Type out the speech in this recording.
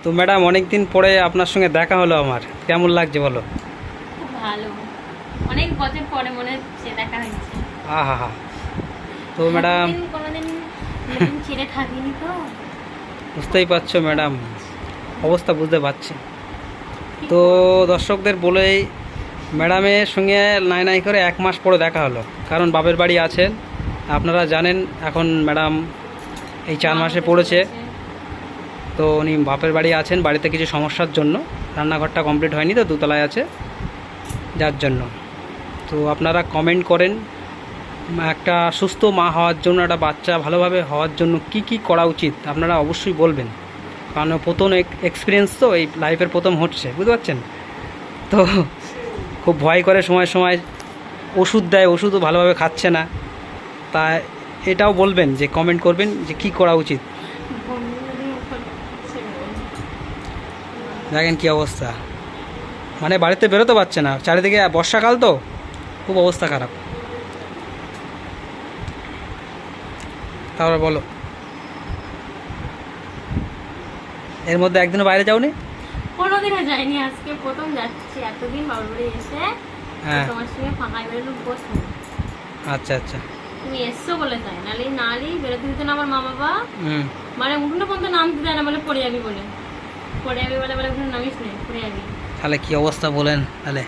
তো ম্যাডাম অনেক দিন পরে আপনার সঙ্গে দেখা হলো আমার, কেমন লাগছে বলো? খুব ভালো। অনেক বছর পরে মনে হচ্ছে দেখা হয়েছে। আহা হা। তো ম্যাডাম কোনোদিন কোনোদিন ছেড়ে থাকিনি তো। বুঝতেই পারছো ম্যাডাম, অবস্থা বুঝতে পারছি। তো দর্শকদের বলেই ম্যাডামের সঙ্গে নাই নাই করে 1 মাস পরে দেখা হলো, কারণ বাপের বাড়ি আছেন আপনারা জানেন। এখন ম্যাডাম এই 4 মাসে পড়েছে, তো উনি বাপের বাড়ি আছেন, বাড়িতে কিছু সমস্যার জন্য রান্নাঘরটা কমপ্লিট হয়নি, তো দোতলায় আছে যার জন্য। তো আপনারা কমেন্ট করেন একটা সুস্থ মা হওয়ার জন্য, একটা বাচ্চা ভালোভাবে হওয়ার জন্য কি কি করা উচিত আপনারা অবশ্যই বলবেন, কারণ প্রথম এক্সপিরিয়েন্স তো, এই লাইফের প্রথম হচ্ছে, বুঝতে পারছেন তো। খুব ভয় করে সময় সময় ওষুধ দেয়, ওষুধও ভালোভাবে খাচ্ছে না। তা এটাও বলবেন, যে কমেন্ট করবেন যে কি করা উচিত। দেখেন কি অবস্থা, মানে বাড়িতে বেরোতে পারছে না, চারিদিকে বর্ষাকাল তো খুব অবস্থা খারাপ। তারপরে বলো, এর মধ্যে একদিনও বাইরে যাওনি? কোনোদিনও যাইনি, আজকে প্রথম যাচ্ছি। এতদিন বাবার বাড়ি এসে হ্যাঁ, তোমার সঙ্গে ফাঁকায় বেরোলো বসবো। আচ্ছা আচ্ছা। তুমি এসছো বলে তাই, নালি বেরোতে দিতে না আমার মা বাবা। হুম, মানে উঠোনে পর্যন্ত নামতে দেয় না, বলে পড়ে যাবি বলে, পড়ে যাবি বলে উঠোনে নামিস নে, পড়ে যাবি। তাহলে কি অবস্থা বলেন তাহলে।